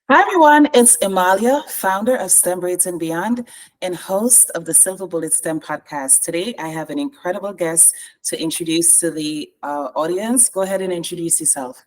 Hi everyone, it's Amalia, founder of S.T.E.M Braids and Beyond and host of the Silver Bullet S.T.E.M podcast. Today I have an incredible guest to introduce to the audience. Go ahead and introduce yourself.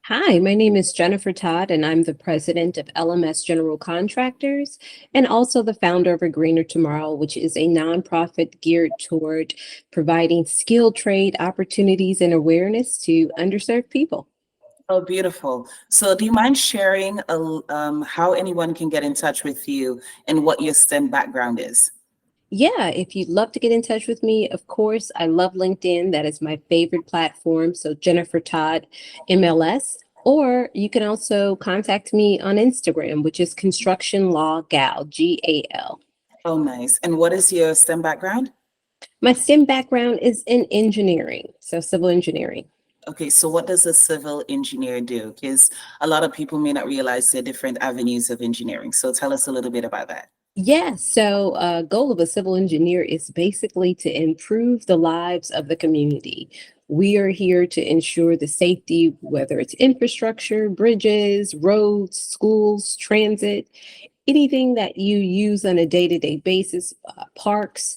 Hi, my name is Jennifer Todd, and I'm the president of LMS General Contractors and also the founder of A Greener Tomorrow, which is a nonprofit geared toward providing skilled trade opportunities and awareness to underserved people. Oh, beautiful. So do you mind sharing how anyone can get in touch with you and what your S.T.E.M background is? Yeah, if you'd love to get in touch with me, of course, I love LinkedIn. That is my favorite platform. So Jennifer Todd, MLS. Or you can also contact me on Instagram, which is Construction Law Gal, GAL. Oh, nice. And what is your S.T.E.M background? My STEM background is in engineering, so civil engineering. Okay, so what does a civil engineer do? Because a lot of people may not realize there are different avenues of engineering. So tell us a little bit about that. Yeah, so goal of a civil engineer is basically to improve the lives of the community. We are here to ensure the safety, whether it's infrastructure, bridges, roads, schools, transit, anything that you use on a day-to-day basis, parks.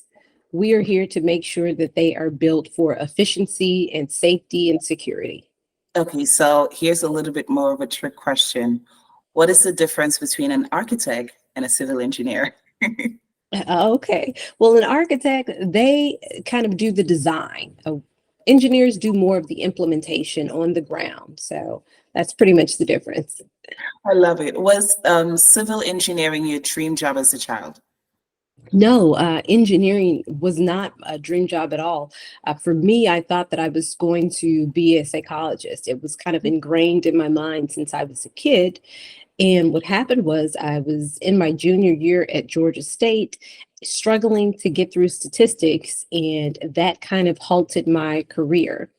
We are here to make sure that they are built for efficiency and safety and security. Okay, so here's a little bit more of a trick question. What is the difference between an architect and a civil engineer? Okay. Well, an architect, they kind of do the design. Engineers do more of the implementation on the ground. So that's pretty much the difference. I love it. Was civil engineering your dream job as a child? No, engineering was not a dream job at all. For me, I thought that I was going to be a psychologist. It was kind of ingrained in my mind since I was a kid. And what happened was I was in my junior year at Georgia State, struggling to get through statistics, and that kind of halted my career.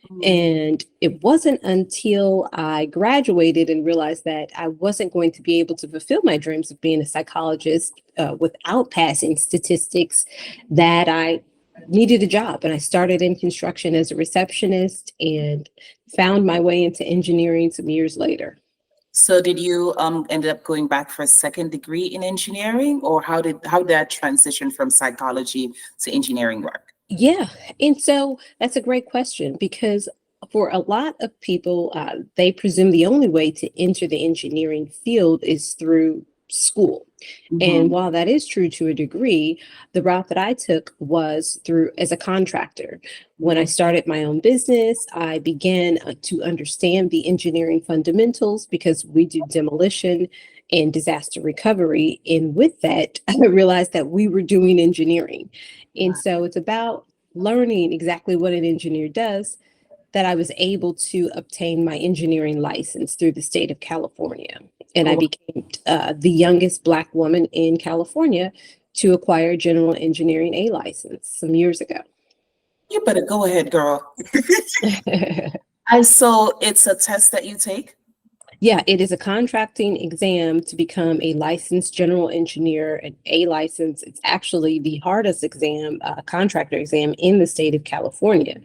Mm. And it wasn't until I graduated and realized that I wasn't going to be able to fulfill my dreams of being a psychologist without passing statistics that I needed a job. And I started in construction as a receptionist and found my way into engineering some years later. So did you end up going back for a second degree in engineering, or how did that transition from psychology to engineering work? Yeah, and so that's a great question because for a lot of people, they presume the only way to enter the engineering field is through school. And Mhm. while that is true to a degree, the route that I took was through as a contractor. When I started my own business, I began to understand the engineering fundamentals because we do demolition and disaster recovery. And with that, I realized that we were doing engineering. And Wow. so it's about learning exactly what an engineer does that I was able to obtain my engineering license through the state of California. And I Oh, became the youngest Black woman in California to acquire a general engineering A license some years ago. you better go ahead, girl. And so it's a test that you take? Yeah, it is a contracting exam to become a licensed general engineer, an A license. It's actually the hardest exam, contractor exam in the state of California.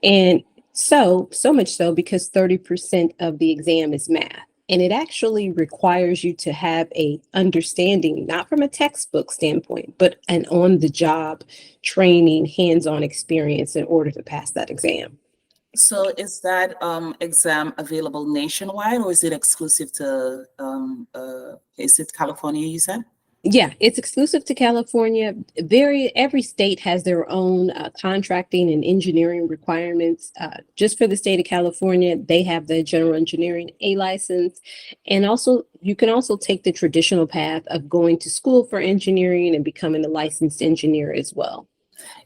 And so much so because 30% of the exam is math. And it actually requires you to have a understanding, not from a textbook standpoint, but an on the job training, hands-on experience in order to pass that exam. So is that exam available nationwide, or is it exclusive to is it California, you said? Yeah, it's exclusive to California. Every state has their own contracting and engineering requirements. Just for the state of California, they have the general engineering A license, and also you can also take the traditional path of going to school for engineering and becoming a licensed engineer as well.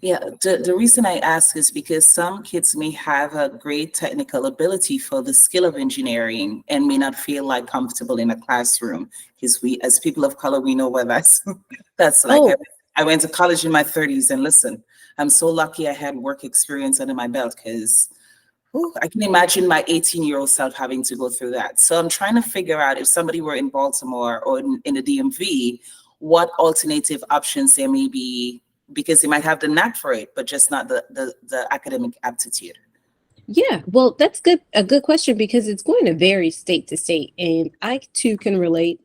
Yeah, the reason I ask is because some kids may have a great technical ability for the skill of engineering and may not feel like comfortable in a classroom. Because we, as people of color, we know what that's that's like. Oh, I went to college in my 30s, and listen, I'm so lucky I had work experience under my belt because I can imagine my 18-year-old self having to go through that. So I'm trying to figure out if somebody were in Baltimore or in the DMV, what alternative options there may be, because they might have the knack for it, but just not the academic aptitude. Yeah, well, that's good. A good question because it's going to vary state to state, and I too can relate.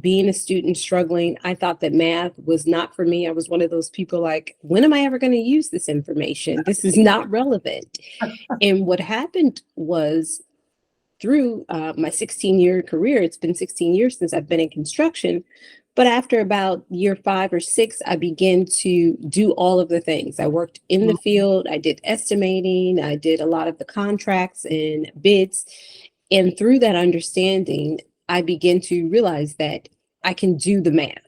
Being a student struggling, I thought that math was not for me. I was one of those people like, when am I ever going to use this information? This is not relevant. And what happened was through my 16-year career, it's been 16 years since I've been in construction. But after about year 5 or 6, I began to do all of the things. I worked in the field, I did estimating, I did a lot of the contracts and bids. And through that understanding, I began to realize that I can do the math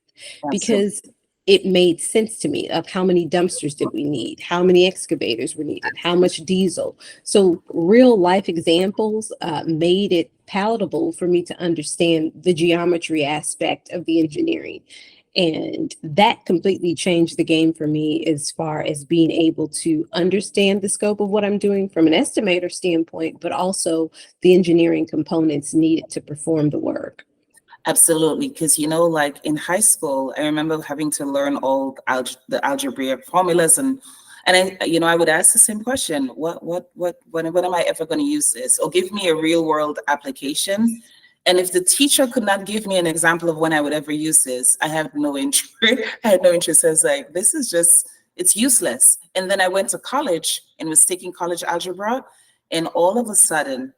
Absolutely. because it made sense to me of how many dumpsters did we need, how many excavators were needed, how much diesel. So real life examples made it palatable for me to understand the geometry aspect of the engineering. And that completely changed the game for me as far as being able to understand the scope of what I'm doing from an estimator standpoint, but also the engineering components needed to perform the work. Absolutely, because like in high school, I remember having to learn all the algebraic formulas, and I would ask the same question: when am I ever going to use this? Or give me a real world application. And if the teacher could not give me an example of when I would ever use this, I have no interest. I had no interest. I was like, this is just, it's useless. And then I went to college and was taking college algebra, and all of a sudden,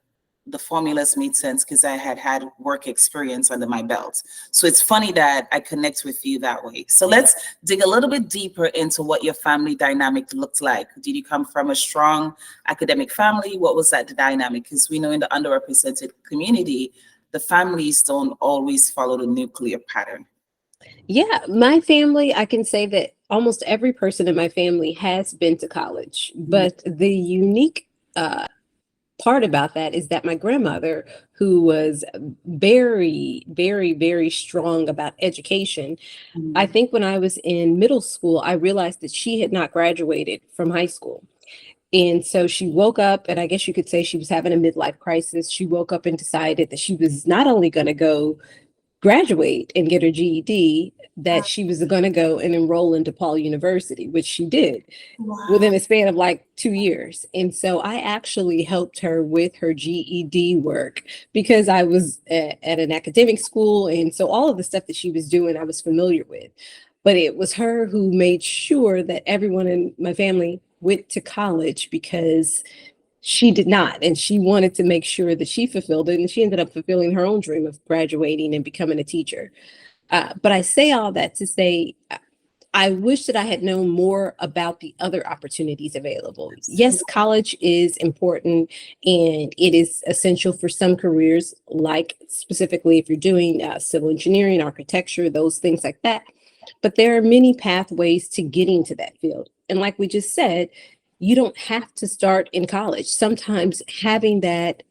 the formulas made sense because I had had work experience under my belt. So it's funny that I connect with you that way. So let's dig a little bit deeper into what your family dynamic looked like. Did you come from a strong academic family? What was that dynamic? Because we know in the underrepresented community, the families don't always follow the nuclear pattern. Yeah, my family, I can say that almost every person in my family has been to college, but the unique part about that is that my grandmother, who was very, very, very strong about education, I Mhm. think when I was in middle school, I realized that she had not graduated from high school. And so she woke up, and I guess you could say she was having a midlife crisis. She woke up and decided that she was not only going to go graduate and get her GED, that she was going to go and enroll into Paul University, which she did Wow. within a span of like 2 years. And so I actually helped her with her GED work because I was at an academic school. And so all of the stuff that she was doing, I was familiar with. But it was her who made sure that everyone in my family went to college because she did not. And she wanted to make sure that she fulfilled it. And she ended up fulfilling her own dream of graduating and becoming a teacher. But I say all that to say, I wish that I had known more about the other opportunities available. Yes, college is important and it is essential for some careers, like specifically if you're doing civil engineering, architecture, those things like that. But there are many pathways to getting to that field. And like we just said, you don't have to start in college. Sometimes having that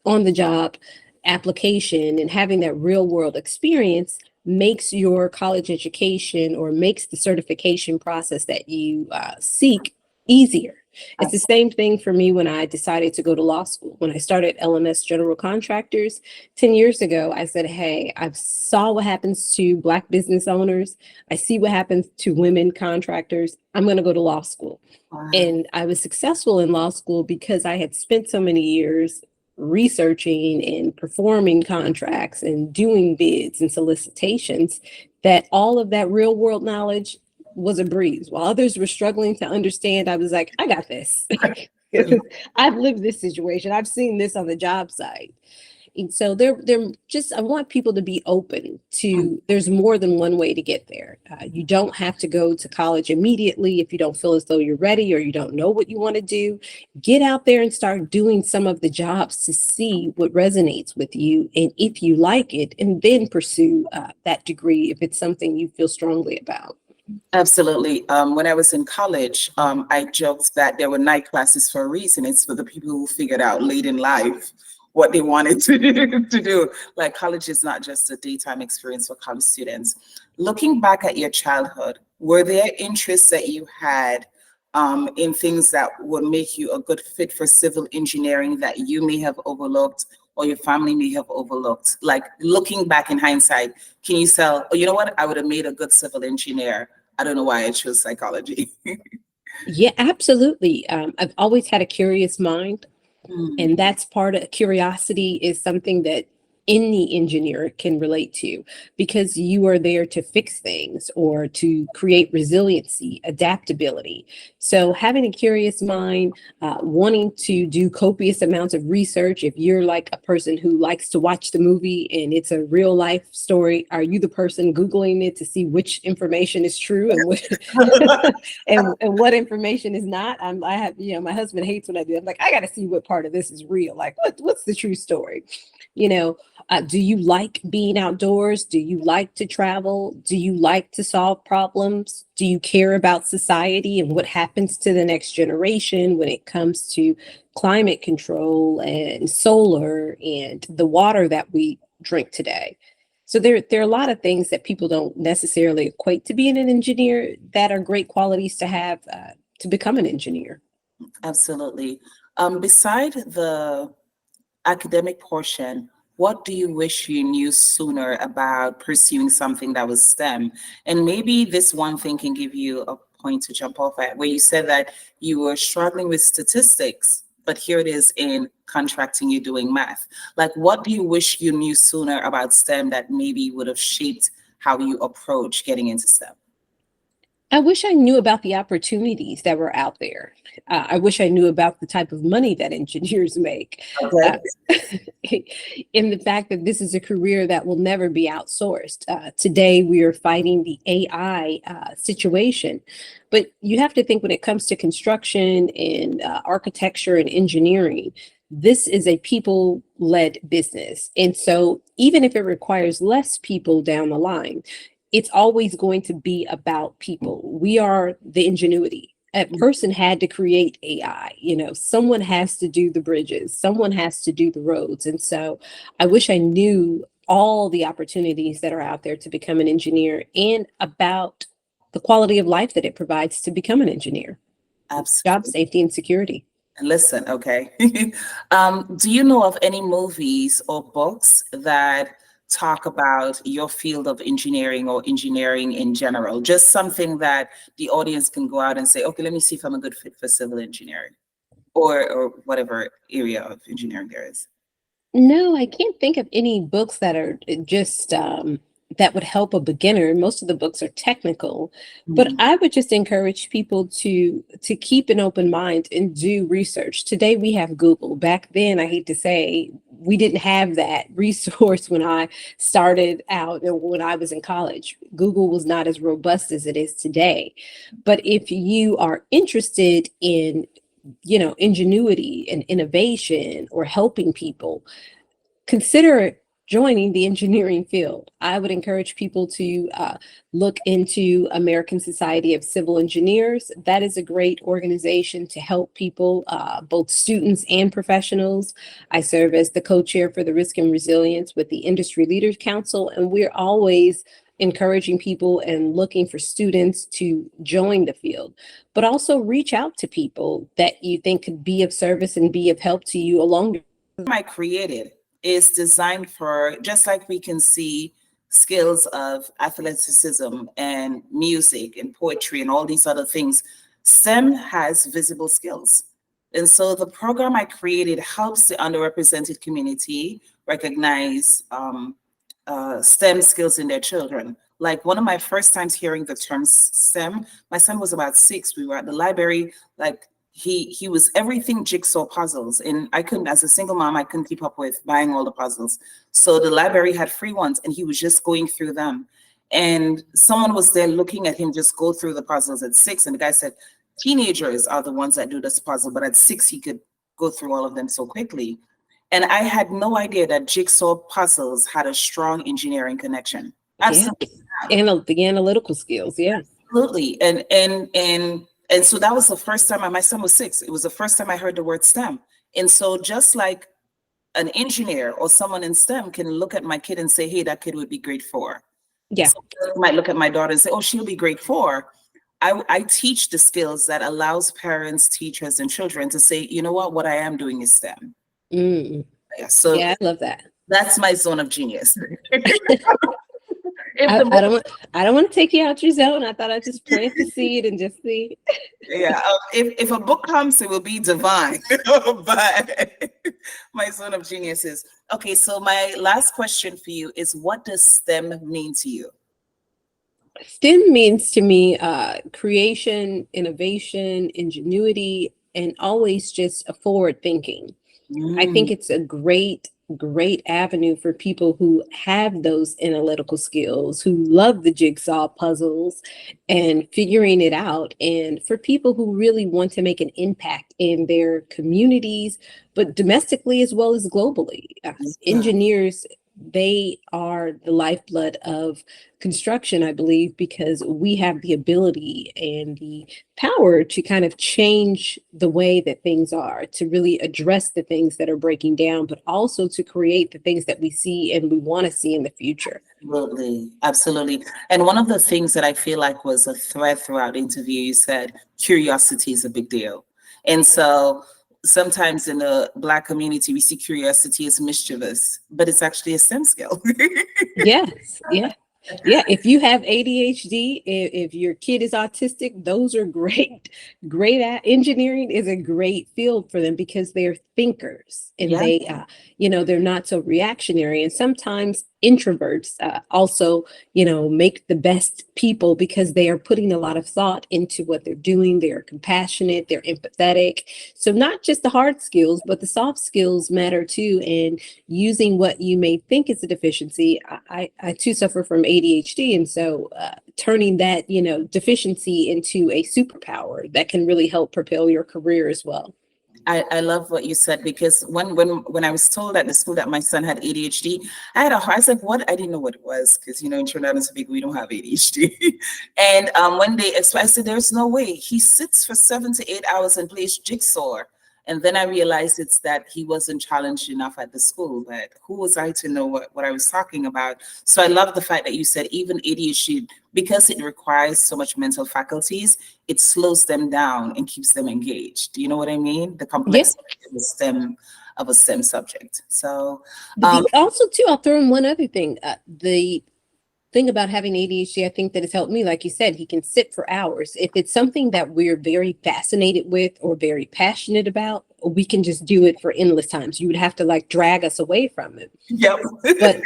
on the job application and having that real world experience makes your college education or makes the certification process that you seek easier. It's the same thing for me when I decided to go to law school. When I started LMS General Contractors 10 years ago, I said, hey, I saw what happens to Black business owners. I see what happens to women contractors. I'm going to go to law school. Wow. And I was successful in law school because I had spent so many years researching and performing contracts and doing bids and solicitations that all of that real world knowledge was a breeze. While others were struggling to understand, I was like, I got this. I've lived this situation. I've seen this on the job site. And so they're just, I want people to be open to, there's more than one way to get there. You don't have to go to college immediately if you don't feel as though you're ready or you don't know what you want to do. Get out there and start doing some of the jobs to see what resonates with you. And if you like it, and then pursue that degree if it's something you feel strongly about. Absolutely. When I was in college, I joked that there were night classes for a reason. It's for the people who figured out late in life what they wanted to do. Like college is not just a daytime experience for college students. Looking back at your childhood, were there interests that you had in things that would make you a good fit for civil engineering that you may have overlooked or your family may have overlooked? Like looking back in hindsight, can you tell, oh, you know what? I would have made a good civil engineer. I don't know why I chose psychology. Yeah, absolutely. I've always had a curious mind. And that's part of curiosity, is something that any engineer can relate to, because you are there to fix things or to create resiliency, adaptability. So having a curious mind, wanting to do copious amounts of research. If you're like a person who likes to watch the movie and it's a real life story, are you the person Googling it to see which information is true and what and what information is not? I have, my husband hates when I do. I'm like, I got to see what part of this is real. Like, what's the true story? Do you like being outdoors? Do you like to travel? Do you like to solve problems? Do you care about society and what happens to the next generation when it comes to climate control and solar and the water that we drink today? So there are a lot of things that people don't necessarily equate to being an engineer that are great qualities to have to become an engineer. Absolutely. Beside the academic portion, what do you wish you knew sooner about pursuing something that was STEM? And maybe this one thing can give you a point to jump off at, where you said that you were struggling with statistics, but here it is in contracting, you're doing math. Like, what do you wish you knew sooner about STEM that maybe would have shaped how you approach getting into STEM? I wish I knew about the opportunities that were out there. I wish I knew about the type of money that engineers make. Okay. In the fact that this is a career that will never be outsourced. Today, we are fighting the AI situation. But you have to think, when it comes to construction and architecture and engineering, this is a people-led business. And so even if it requires less people down the line, it's always going to be about people. We are the ingenuity. A person had to create AI, someone has to do the bridges, someone has to do the roads. And so I wish I knew all the opportunities that are out there to become an engineer, and about the quality of life that it provides to become an engineer. Absolutely. Job safety and security. Listen, okay. Do you know of any movies or books that talk about your field of engineering or engineering in general? Just something that the audience can go out and say, okay, let me see if I'm a good fit for civil engineering, or whatever area of engineering there is. No, I can't think of any books that are just that would help a beginner. Most of the books are technical, but I would just encourage people to keep an open mind and do research. Today we have Google. Back then, I hate to say, we didn't have that resource when I started out and when I was in college. Google was not as robust as it is today. But if you are interested in ingenuity and innovation or helping people, consider joining the engineering field. I would encourage people to look into American Society of Civil Engineers. That is a great organization to help people, both students and professionals. I serve as the co-chair for the Risk and Resilience with the Industry Leaders Council, and we're always encouraging people and looking for students to join the field, but also reach out to people that you think could be of service and be of help to you along. I created is designed for, just like we can see skills of athleticism and music and poetry and all these other things, STEM has visible skills. And so the program I created helps the underrepresented community recognize STEM skills in their children. Like, one of my first times hearing the term STEM, my son was about 6. We were at the library, like he was everything jigsaw puzzles. And I couldn't, as a single mom, I couldn't keep up with buying all the puzzles. So the library had free ones and he was just going through them. And someone was there looking at him just go through the puzzles at 6. And the guy said, teenagers are the ones that do this puzzle, but at 6, he could go through all of them so quickly. And I had no idea that jigsaw puzzles had a strong engineering connection. Absolutely. Yeah. And the analytical skills. Yeah. Absolutely. And so that was the first time. My son was 6. It was the first time I heard the word STEM. And so just like an engineer or someone in STEM can look at my kid and say, hey, that kid would be grade 4. Yeah. So I might look at my daughter and say, oh, she'll be grade 4. I teach the skills that allows parents, teachers, and children to say, you know what I am doing is STEM. Yeah, I love that. That's my zone of genius. If I, the I book, don't want to take you out your zone. I thought I'd just plant the seed and just see. yeah, if a book comes, it will be divine. But my zone of genius is okay. So my last question for you is, what does STEM mean to you? STEM means to me creation, innovation, ingenuity, and always just a forward thinking. I think Mm, it's a great avenue for people who have those analytical skills, who love the jigsaw puzzles and figuring it out, and for people who really want to make an impact in their communities, but domestically as well as globally. yeah. Engineers, they are the lifeblood of construction, I believe, because we have the ability and the power to kind of change the way that things are, to really address the things that are breaking down, but also to create the things that we see and we want to see in the future. Absolutely, absolutely. And one of the things that I feel like was a thread throughout the interview, you said curiosity is a big deal. And so sometimes in the Black community, we see curiosity as mischievous, but it's actually a STEM skill. Yes, yeah. Yeah, if you have ADHD, if your kid is autistic, those are great, great at engineering is a great field for them because they're thinkers and Yeah. they're not so reactionary. And sometimes introverts also, make the best people because they are putting a lot of thought into what they're doing. They're compassionate, they're empathetic. So not just the hard skills, but the soft skills matter too. And using what you may think is a deficiency. I too suffer from ADHD. And so turning that, deficiency into a superpower that can really help propel your career as well. I love what you said because when I was told at the school that my son had ADHD, I was like, what? I didn't know what it was because in Trinidad and Tobago we don't have ADHD. And when they explained, I said, there's no way. He sits for 7 to 8 hours and plays jigsaw. And then I realized it's that he wasn't challenged enough at the school. But who was I to know what I was talking about? So I love the fact that you said even ADHD, because it requires so much mental faculties, it slows them down and keeps them engaged. Do you know what I mean? The Yeah. complexity of a STEM subject. So Also, too, I'll throw in one other thing. The thing about having ADHD, I think that has helped me. Like you said, he can sit for hours. If it's something that we're very fascinated with or very passionate about, we can just do it for endless times. You would have to like drag us away from it. yep. But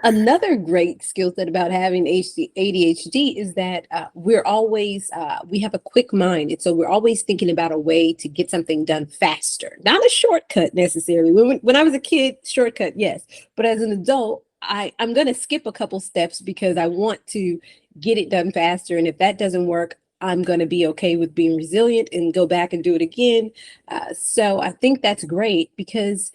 another great skill set about having ADHD is that we have a quick mind. And so we're always thinking about a way to get something done faster, not a shortcut necessarily. When I was a kid, shortcut, yes. But as an adult, I'm going to skip a couple steps because I want to get it done faster. And if that doesn't work, I'm going to be okay with being resilient and go back and do it again. So I think that's great because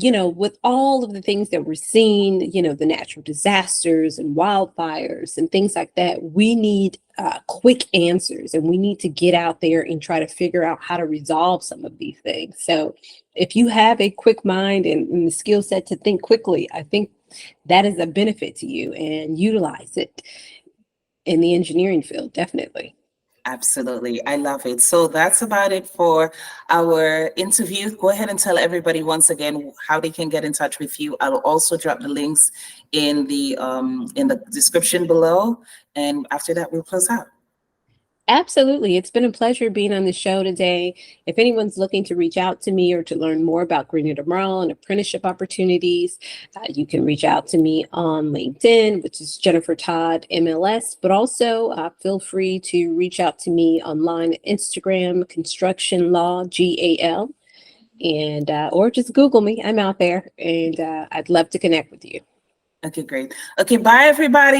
with all of the things that we're seeing, the natural disasters and wildfires and things like that, we need quick answers and we need to get out there and try to figure out how to resolve some of these things. So if you have a quick mind and the skill set to think quickly, I think that is a benefit to you and utilize it in the engineering field, definitely. Absolutely. I love it. So that's about it for our interview. Go ahead and tell everybody once again how they can get in touch with you. I'll also drop the links in the description below. And after that, we'll close out. Absolutely. It's been a pleasure being on the show today. If anyone's looking to reach out to me or to learn more about Greener Tomorrow and apprenticeship opportunities, you can reach out to me on LinkedIn, which is Jennifer Todd MLS, but also feel free to reach out to me online at Instagram, Construction Law, GAL, and or just Google me. I'm out there and I'd love to connect with you. Okay, great. Okay, bye everybody.